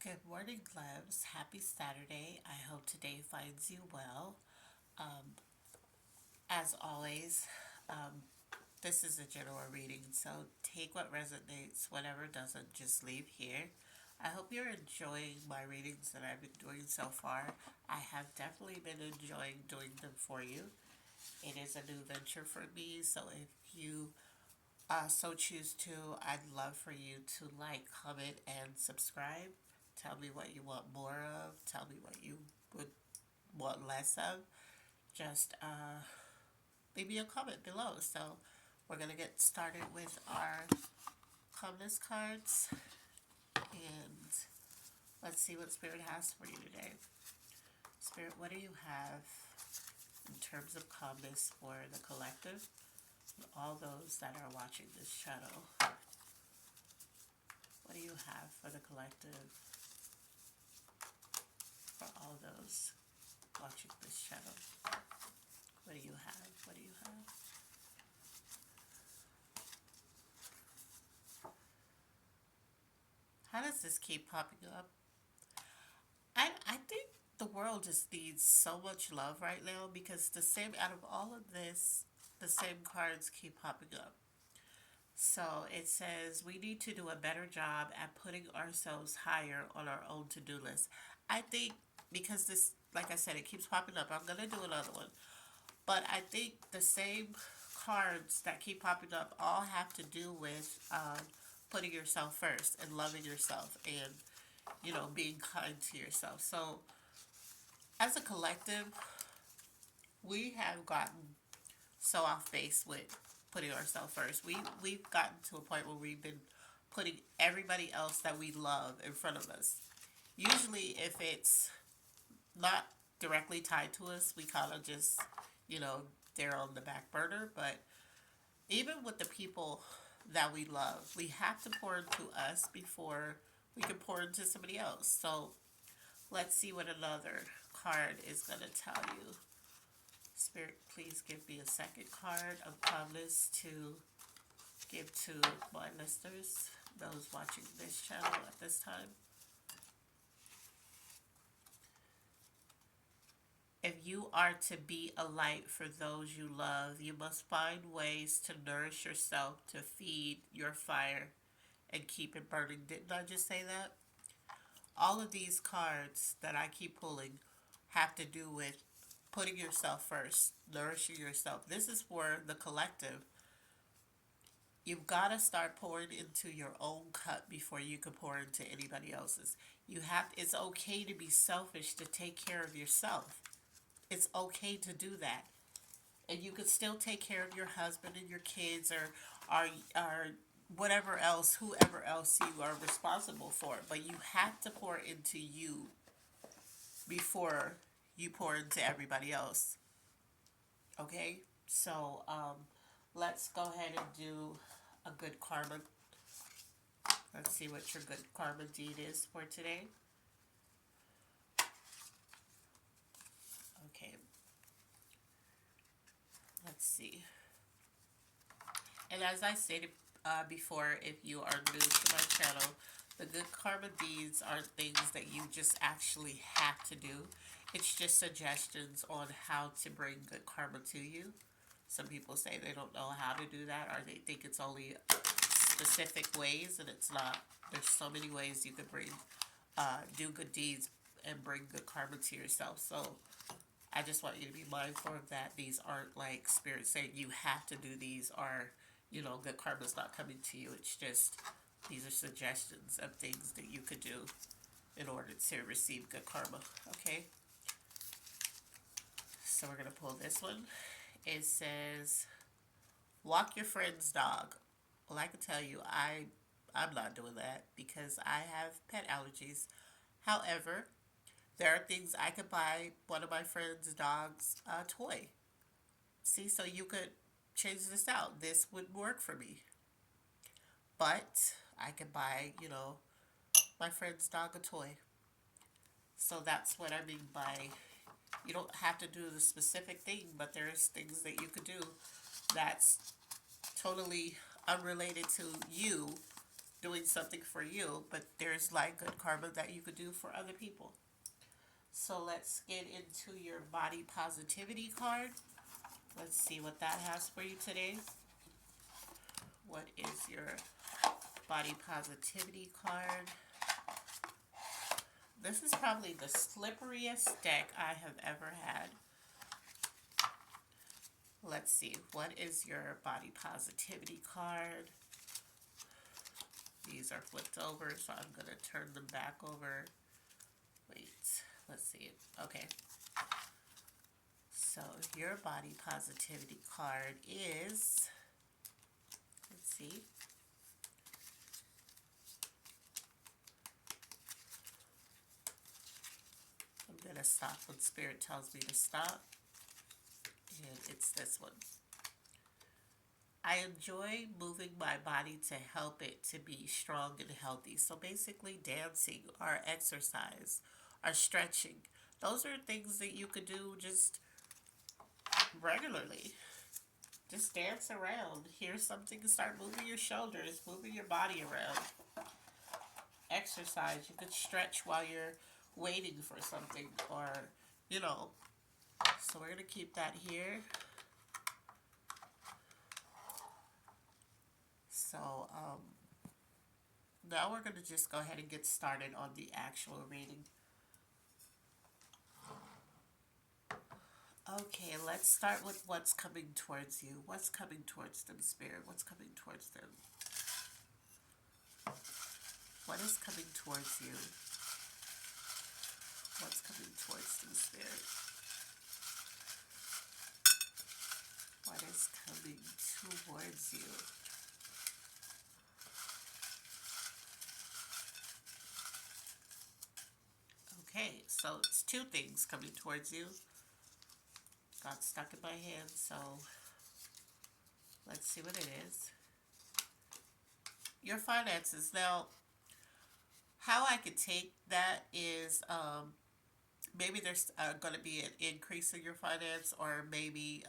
Good morning, loves. Happy Saturday. I hope today finds you well. Um, as always, um, this is a general reading, so take what resonates, whatever doesn't, just leave here. I hope you're enjoying my readings that I've been doing so far. I have definitely been enjoying doing them for you. It is a new venture for me, so if you so choose to, I'd love for you to like, comment, and subscribe. Tell me what you want more of. Tell me what you would want less of. Just leave me a comment below. So we're gonna get started with our calmness cards, and let's see what Spirit has for you today. Spirit, what do you have in terms of calmness for the collective? All those that are watching this channel, what do you have for the collective? For all those watching this channel, what do you have? What do you have? How does this keep popping up? I think the world just needs so much love right now because the same, out of all of this, the same cards keep popping up. So it says we need to do a better job at putting ourselves higher on our own to-do list. I think because this, like I said, it keeps popping up. I'm going to do another one. But I think the same cards that keep popping up all have to do with putting yourself first and loving yourself and, being kind to yourself. So as a collective, we have gotten so off base with putting ourselves first. We've gotten to a point where we've been putting everybody else that we love in front of us. Usually, if it's not directly tied to us, we kind of just, you know, they're on the back burner. But even with the people that we love, we have to pour into us before we can pour into somebody else. So let's see what another card is going to tell you. Spirit, please give me a second card of calmness to give to my listeners, those watching this channel at this time. If you are to be a light for those you love, you must find ways to nourish yourself, to feed your fire, and keep it burning. Didn't I just say that? All of these cards that I keep pulling have to do with putting yourself first, nourishing yourself. This is for the collective. You've got to start pouring into your own cup before you can pour into anybody else's. It's okay to be selfish, to take care of yourself. It's okay to do that. And you can still take care of your husband and your kids, or whatever else, whoever else you are responsible for. But you have to pour into you before you pour into everybody else. Okay? So let's go ahead and do a good karma. Let's see what your good karma deed is for today. Okay. Let's see. And as I stated before, if you are new to my channel, the good karma deeds are things that you just actually have to do. It's just suggestions on how to bring good karma to you. Some people say they don't know how to do that, or they think it's only specific ways, and it's not. There's so many ways you could do good deeds and bring good karma to yourself. So I just want you to be mindful of that. These aren't like spirit saying you have to do these, or good karma's not coming to you. It's just these are suggestions of things that you could do in order to receive good karma. Okay. So we're gonna pull this one. It says, walk your friend's dog. Well, I can tell you, I'm not doing that because I have pet allergies. However, there are things I could buy one of my friend's dog's toy. See, so you could change this out. This would work for me. But I could buy, my friend's dog a toy. So that's what I mean by you don't have to do the specific thing, but there's things that you could do that's totally unrelated to you doing something for you, but there's like good karma that you could do for other people. So let's get into your body positivity card. Let's see what that has for you today. What is your body positivity card? This is probably the slipperiest deck I have ever had. Let's see. What is your body positivity card? These are flipped over, so I'm going to turn them back over. Wait, let's see. Okay. So your body positivity card is, let's see. I'm going to stop when Spirit tells me to stop. And it's this one. I enjoy moving my body to help it to be strong and healthy. So basically, dancing or exercise or stretching. Those are things that you could do just regularly. Just dance around. Hear something, start moving your shoulders, moving your body around. Exercise. You could stretch while you're waiting for something, or, you know. So we're going to keep that here. So, now we're going to just go ahead and get started on the actual reading. Okay, let's start with what's coming towards you. What's coming towards them, Spirit? What's coming towards them? What is coming towards you? What's coming towards them, Spirit? What is coming towards you? Okay, so it's two things coming towards you. Got stuck in my hand, so let's see what it is. Your finances. Now, how I could take that is maybe there's going to be an increase in your finance, or maybe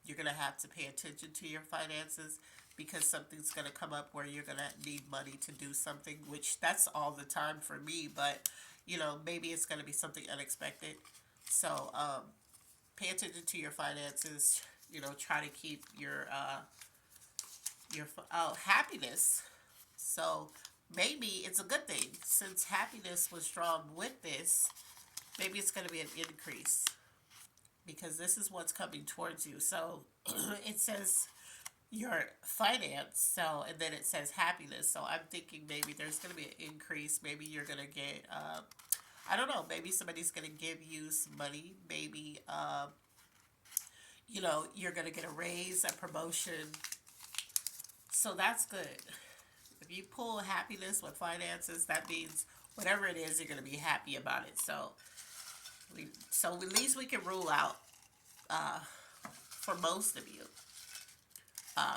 you're going to have to pay attention to your finances because something's going to come up where you're going to need money to do something, which that's all the time for me, but you know, maybe it's going to be something unexpected. So pay attention to your finances. You know, try to keep your happiness. So maybe it's a good thing since happiness was drawn with this. Maybe it's going to be an increase because this is what's coming towards you. So it says your finance, so, and then it says happiness. So I'm thinking maybe there's going to be an increase. Maybe you're going to get I don't know, maybe somebody's going to give you some money. Maybe you know, you're going to get a raise, a promotion. So that's good. If you pull happiness with finances, that means whatever it is, you're going to be happy about it. So at least we can rule out for most of you.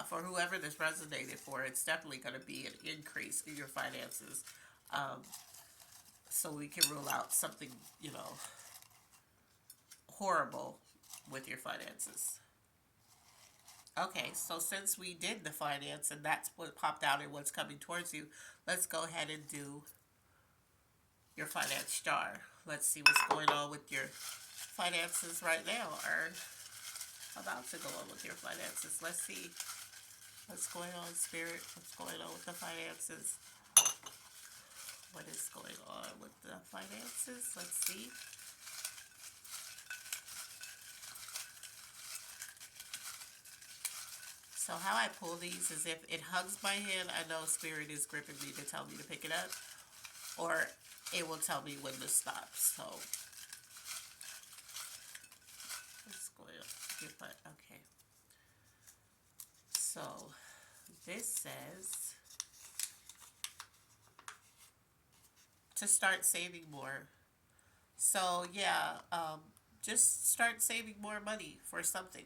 For whoever this resonated for, it's definitely going to be an increase in your finances. So we can rule out something, you know, horrible with your finances. Okay, so since we did the finance and that's what popped out and what's coming towards you, let's go ahead and do your finance star. Let's see what's going on with your finances right now, or about to go on with your finances. Let's see what's going on, Spirit. What's going on with the finances? What is going on with the finances? Let's see. So how I pull these is if it hugs my hand, I know Spirit is gripping me to tell me to pick it up, or it will tell me when to stop. So what's going on? Okay. So this says to start saving more. So yeah, just start saving more money for something.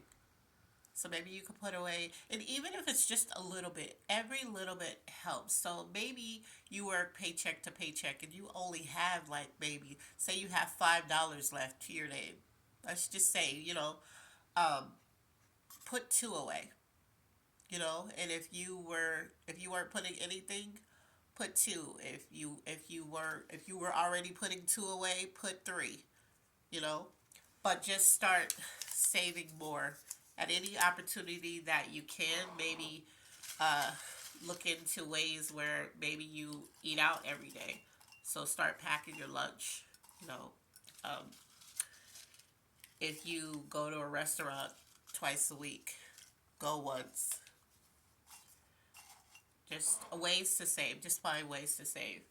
So maybe you could put away, and even if it's just a little bit, every little bit helps. So maybe you work paycheck to paycheck and you only have like maybe, say you have $5 left to your name. Let's just say, you know, um, put two away. You know, and if you weren't putting anything put two. If you were already putting two away, put three. You know, but just start saving more at any opportunity that you can. Maybe uh, look into ways where maybe you eat out every day. So start packing your lunch. You know, um, if you go to a restaurant twice a week, go once. Just ways to save. Just find ways to save.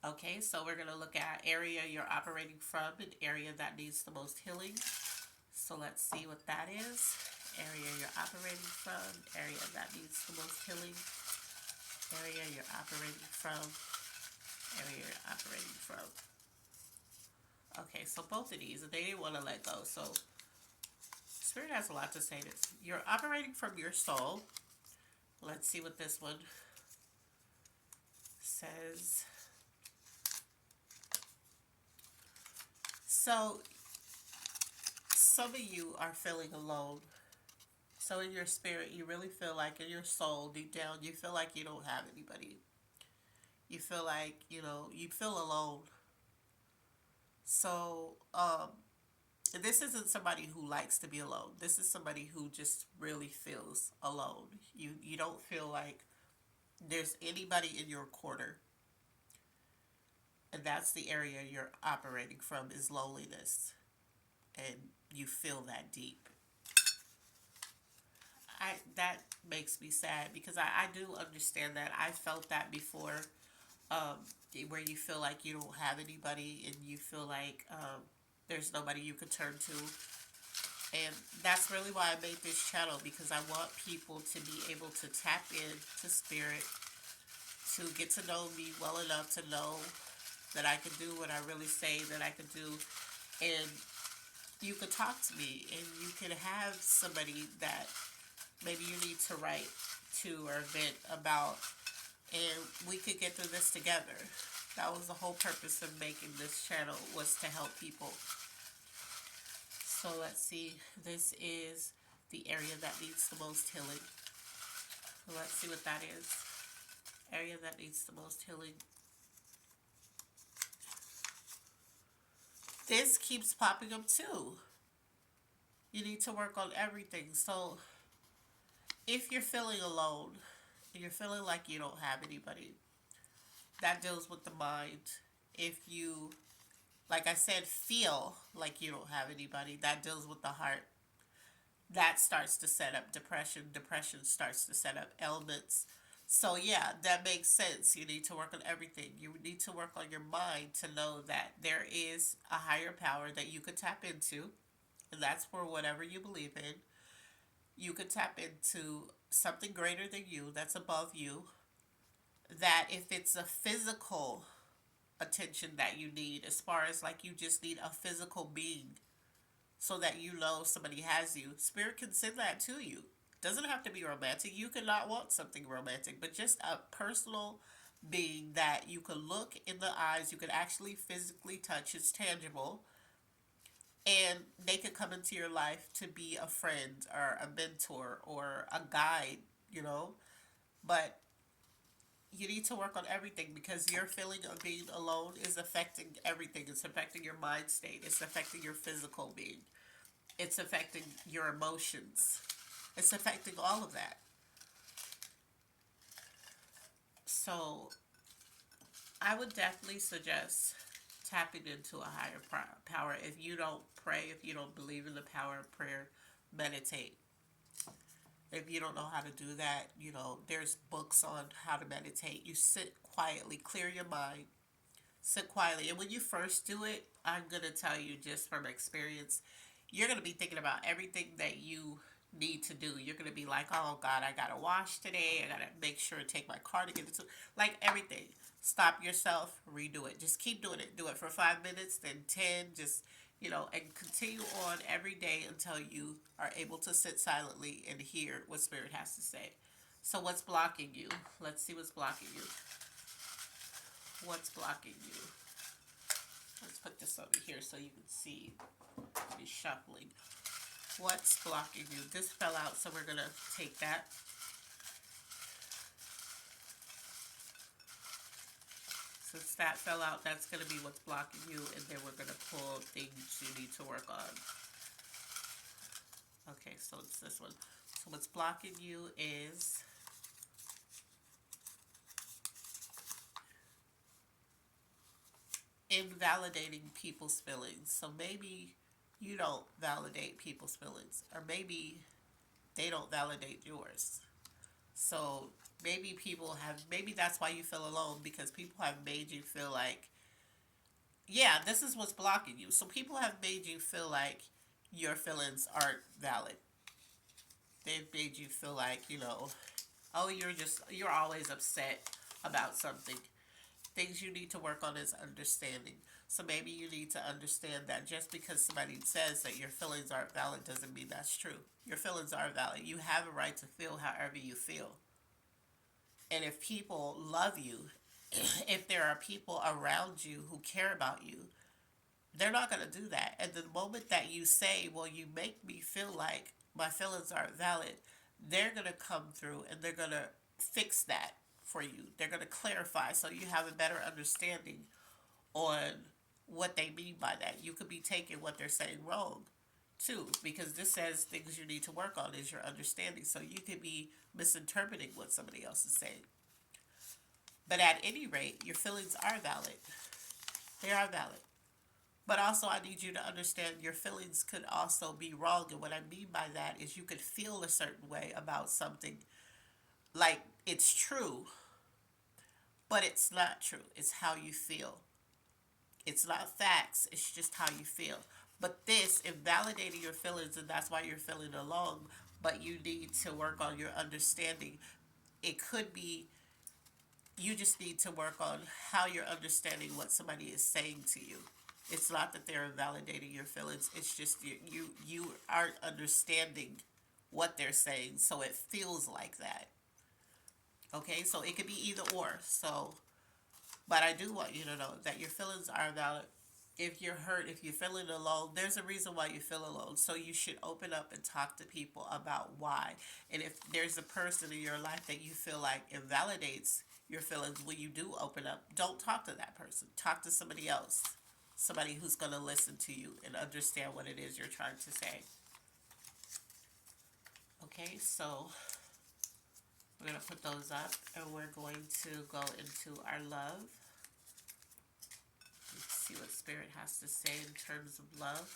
Okay, so we're going to look at area you're operating from, an area that needs the most healing. So let's see what that is. Area you're operating from, area that needs the most healing. Area you're operating from, area you're operating from. Okay, so both of these, they didn't want to let go. So Spirit has a lot to say. This you're operating from your soul. Let's see what this one says. So some of you are feeling alone. So in your spirit, you really feel like in your soul, deep down, you feel like you don't have anybody. You feel like, you feel alone. So, this isn't somebody who likes to be alone. This is somebody who just really feels alone. You don't feel like there's anybody in your corner. And that's the area you're operating from, is loneliness. And you feel that deep. That makes me sad because I do understand that. I felt that before, um, where you feel like you don't have anybody and you feel like there's nobody you could turn to. And that's really why I made this channel, because I want people to be able to tap in to spirit, to get to know me well enough to know that I can do what I really say that I can do. And you could talk to me and you could have somebody that maybe you need to write to or vent about, and we could get through this together. That was the whole purpose of making this channel, was to help people. So let's see, this is the area that needs the most healing. Let's see what that is. Area that needs the most healing. This keeps popping up too. You need to work on everything. So if you're feeling alone, you're feeling like you don't have anybody, that deals with the mind. If you, like I said, feel like you don't have anybody, that deals with the heart. That starts to set up depression. Depression starts to set up ailments. So yeah, that makes sense. You need to work on everything. You need to work on your mind to know that there is a higher power that you could tap into. And that's for whatever you believe in. You could tap into something greater than you, that's above you. That if it's a physical attention that you need, as far as like you just need a physical being so that you know somebody has you, spirit can send that to you. Doesn't have to be romantic. You could not want something romantic, but just a personal being that you could look in the eyes, you could actually physically touch, it's tangible, and they could come into your life to be a friend or a mentor or a guide, you know. But you need to work on everything, because your feeling of being alone is affecting everything. It's affecting your mind state, it's affecting your physical being, it's affecting your emotions, it's affecting all of that. So I would definitely suggest tapping into a higher power. If you don't pray, if you don't believe in the power of prayer, meditate. If you don't know how to do that, there's books on how to meditate. You sit quietly, clear your mind, sit quietly. And when you first do it, I'm going to tell you just from experience, you're going to be thinking about everything that you need to do. You're going to be like, oh God, I got to wash today. I got to make sure to take my car to get it to, like everything. Stop yourself, redo it. Just keep doing it. Do it for 5 minutes, then 10, just, and continue on every day until you are able to sit silently and hear what Spirit has to say. So what's blocking you? Let's see what's blocking you. What's blocking you? Let's put this over here so you can see me shuffling. What's blocking you? This fell out, so we're going to take that. Since that fell out, that's going to be what's blocking you, and then we're going to pull things you need to work on. Okay, so it's this one. So what's blocking you is invalidating people's feelings. So maybe you don't validate people's feelings, or maybe they don't validate yours. So maybe that's why you feel alone, because people have made you feel like, yeah, this is what's blocking you. So people have made you feel like your feelings aren't valid. They've made you feel like, oh, you're always upset about something. Things you need to work on is understanding. So maybe you need to understand that just because somebody says that your feelings aren't valid doesn't mean that's true. Your feelings are valid. You have a right to feel however you feel. And if people love you, if there are people around you who care about you, they're not going to do that. And the moment that you say, well, you make me feel like my feelings aren't valid, they're going to come through and they're going to fix that for you. They're going to clarify so you have a better understanding on what they mean by that. You could be taking what they're saying wrong too, because this says things you need to work on is your understanding. So you could be misinterpreting what somebody else is saying. But at any rate, your feelings are valid. They are valid. But also, I need you to understand your feelings could also be wrong. And what I mean by that is you could feel a certain way about something, like it's true, but it's not true. It's how you feel. It's not facts, it's just how you feel. But this invalidating your feelings, and that's why you're feeling alone, but you need to work on your understanding. It could be you just need to work on how you're understanding what somebody is saying to you. It's not that they're invalidating your feelings. It's just you aren't understanding what they're saying, so it feels like that. Okay, so it could be either or. So, but I do want you to know that your feelings are valid. If you're hurt, if you're feeling alone, there's a reason why you feel alone. So you should open up and talk to people about why. And if there's a person in your life that you feel like invalidates your feelings when you do open up, don't talk to that person. Talk to somebody else. Somebody who's going to listen to you and understand what it is you're trying to say. Okay, so we're going to put those up and we're going to go into our love. Let's see what Spirit has to say in terms of love.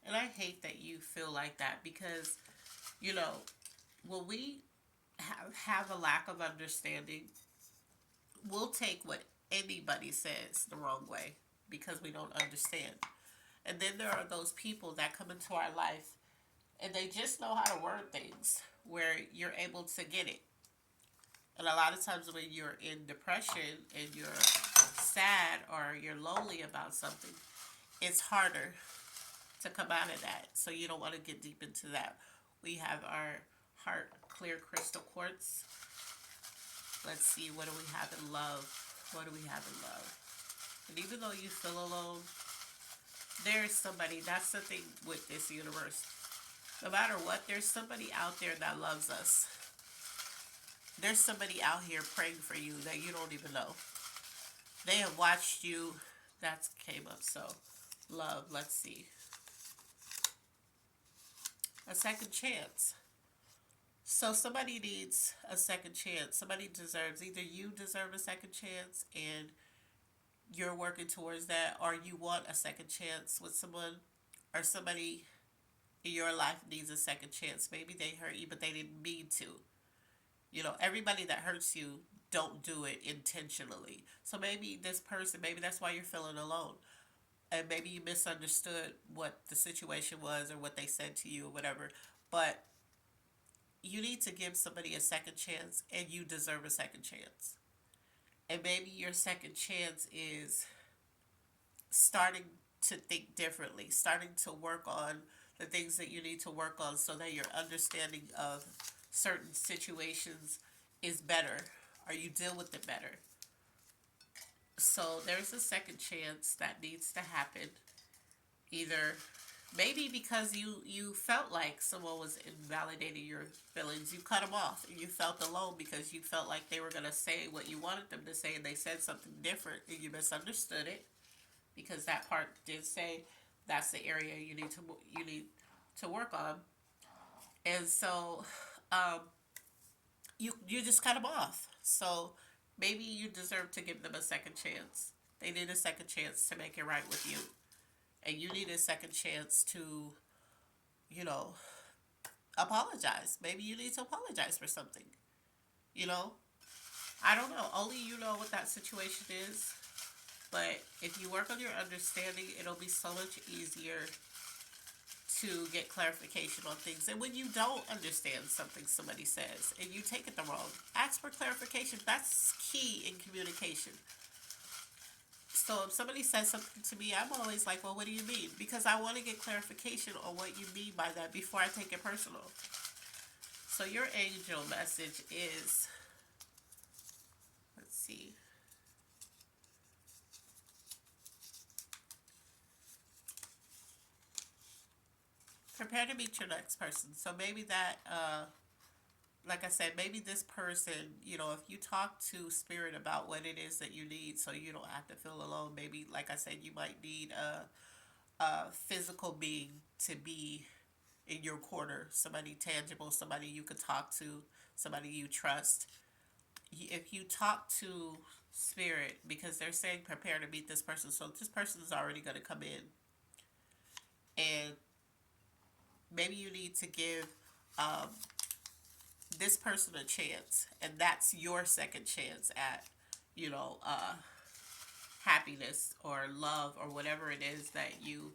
And I hate that you feel like that because, when we have a lack of understanding, we'll take what anybody says the wrong way because we don't understand. And then there are those people that come into our life and they just know how to word things where you're able to get it. And a lot of times when you're in depression and you're sad or you're lonely about something, it's harder to come out of that. So you don't want to get deep into that. We have our heart clear crystal quartz. Let's see, what do we have in love? What do we have in love? And even though you feel alone, there's somebody. That's the thing with this universe. No matter what, there's somebody out there that loves us. There's somebody out here praying for you that you don't even know. They have watched you. That came up. So, love, let's see. A second chance. So somebody needs a second chance. Somebody deserves, either you deserve a second chance and you're working towards that, or you want a second chance with someone, or somebody in your life needs a second chance. Maybe they hurt you, but they didn't mean to. Everybody that hurts you don't do it intentionally. So maybe this person, maybe that's why you're feeling alone. And maybe you misunderstood what the situation was or what they said to you or whatever. But you need to give somebody a second chance, and you deserve a second chance. And maybe your second chance is starting to think differently, starting to work on the things that you need to work on so that your understanding of certain situations is better, or you deal with it better. So there's a second chance that needs to happen. Either Maybe because you felt like someone was invalidating your feelings, you cut them off, and you felt alone because you felt like they were gonna say what you wanted them to say, and they said something different, and you misunderstood it because that part did say that's the area you need to work on, and so um, you just cut them off. So maybe you deserve to give them a second chance. They need a second chance to make it right with you, and you need a second chance to, you know, apologize. Maybe you need to apologize for something. You know, I don't know. Only you know what that situation is. But if you work on your understanding, it'll be so much easier to get clarification on things. And when you don't understand something somebody says and you take it the wrong, ask for clarification. That's key in communication. So if somebody says something to me, I'm always like, well, what do you mean? Because I want to get clarification on what you mean by that before I take it personal. So your angel message is, let's see, prepare to meet your next person. So maybe that, like I said, maybe this person, if you talk to spirit about what it is that you need, so you don't have to feel alone. Maybe, like I said, you might need a physical being to be in your corner, somebody tangible, somebody you could talk to, somebody you trust. If you talk to spirit, because they're saying prepare to meet this person, so this person is already going to come in, and maybe you need to give um, this person a chance, and that's your second chance at, you know, uh, happiness or love or whatever it is that you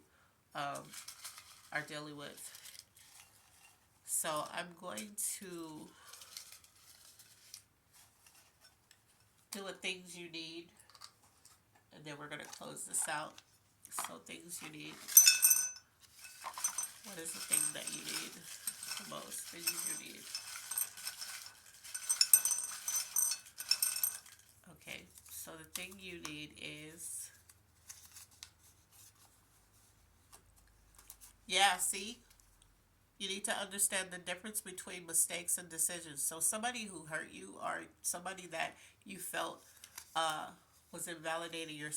um, are dealing with. So I'm going to do what things you need, and then we're going to close this out. So things you need. What is the thing that you need the most? Things you need. Okay, so the thing you need is, yeah, see? You need to understand the difference between mistakes and decisions. So somebody who hurt you or somebody that you felt uh, was invalidating your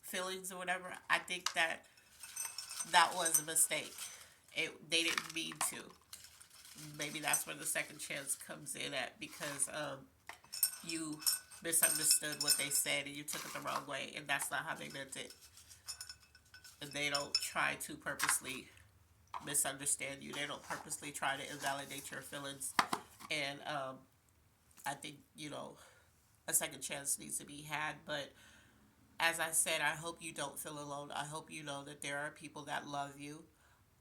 feelings or whatever, I think that that was a mistake. They didn't mean to. Maybe that's where the second chance comes in at, because you misunderstood what they said and you took it the wrong way, and that's not how they meant it. And they don't try to purposely misunderstand you. They don't purposely try to invalidate your feelings. And I think, a second chance needs to be had. But as I said, I hope you don't feel alone. I hope you know that there are people that love you,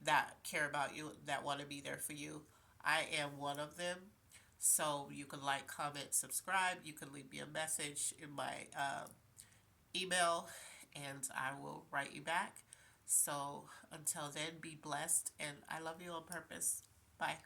that care about you, that want to be there for you. I am one of them. So you can like, comment, subscribe. You can leave me a message in my email, and I will write you back. So until then, be blessed, and I love you on purpose. Bye.